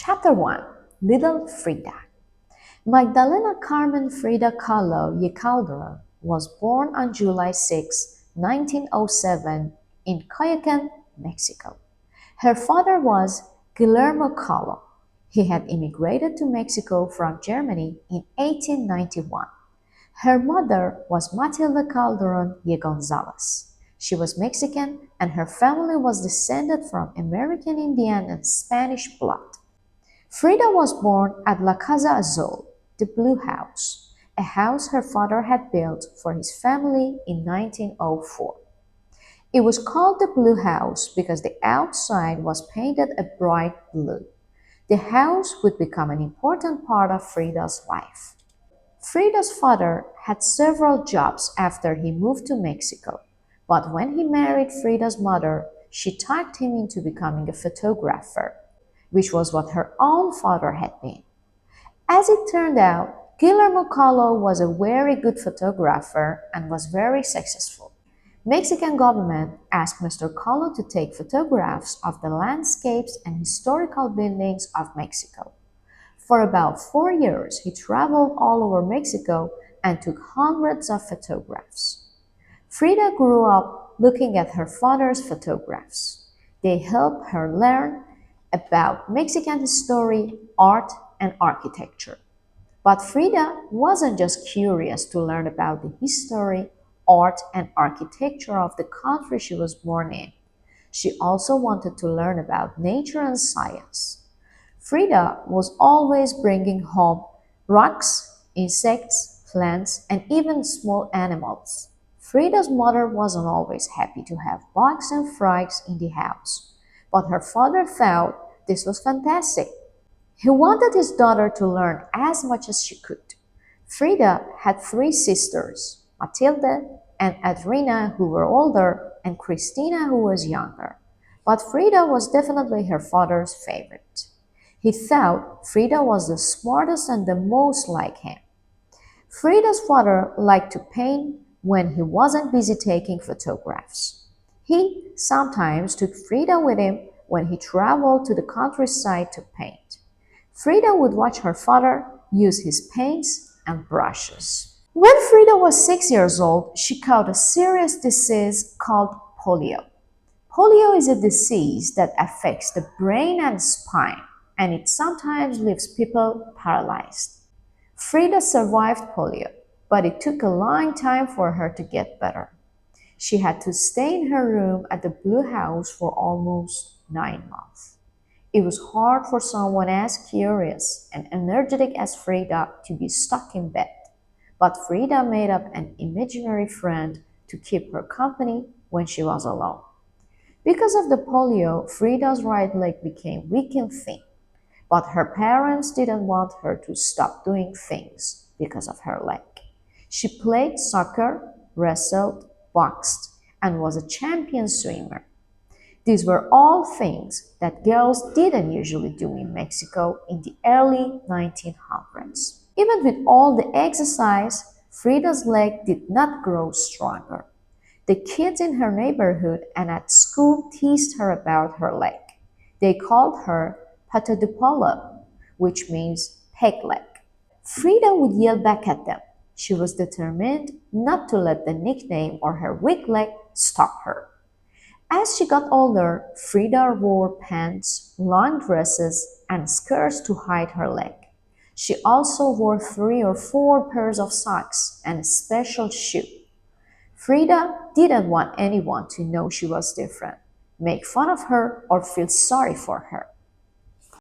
Chapter 1. Little Frida. Magdalena Carmen Frida Kahlo y Calderon was born on July 6, 1907 in Coyoacán, Mexico. Her father was Guillermo Kahlo. He had immigrated to Mexico from Germany in 1891. Her mother was Matilda Calderon y Gonzalez. She was Mexican and her family was descended from American Indian and Spanish blood. Frida was born at La Casa Azul, the Blue House, a house her father had built for his family in 1904. It was called the Blue House because the outside was painted a bright blue. The house would become an important part of Frida's life. Frida's father had several jobs after he moved to Mexico, but when he married Frida's mother, she talked him into becoming a photographer, which was what her own father had been. As it turned out, Guillermo Kahlo was a very good photographer and was very successful. Mexican government asked Mr. Kahlo to take photographs of the landscapes and historical buildings of Mexico. For about 4 years, he traveled all over Mexico and took hundreds of photographs. Frida grew up looking at her father's photographs. They helped her learn about Mexican history, art, and architecture. But Frida wasn't just curious to learn about the history, art, and architecture of the country she was born in. She also wanted to learn about nature and science. Frida was always bringing home rocks, insects, plants, and even small animals. Frida's mother wasn't always happy to have bugs and frogs in the house, but her father thought this was fantastic. He wanted his daughter to learn as much as she could. Frida had 3 sisters, Matilda and Adrina, who were older, and Christina, who was younger. But Frida was definitely her father's favorite. He thought Frida was the smartest and the most like him. Frida's father liked to paint when he wasn't busy taking photographs. He sometimes took Frida with him when he traveled to the countryside to paint. Frida would watch her father use his paints and brushes. When Frida was 6 years old, she caught a serious disease called polio. Polio is a disease that affects the brain and spine, and it sometimes leaves people paralyzed. Frida survived polio, but it took a long time for her to get better. She had to stay in her room at the Blue House for almost 9 months. It was hard for someone as curious and energetic as Frida to be stuck in bed, but Frida made up an imaginary friend to keep her company when she was alone. Because of the polio, Frida's right leg became weak and thin, but her parents didn't want her to stop doing things because of her leg. She played soccer, wrestled, boxed, and was a champion swimmer. These were all things that girls didn't usually do in Mexico in the early 1900s. Even with all the exercise, Frida's leg did not grow stronger. The kids in her neighborhood and at school teased her about her leg. They called her pata de polo, which means peg leg. Frida would yell back at them. She was determined not to let the nickname or her weak leg stop her. As she got older, Frida wore pants, long dresses, and skirts to hide her leg. She also wore 3 or 4 pairs of socks and a special shoe. Frida didn't want anyone to know she was different, make fun of her, or feel sorry for her.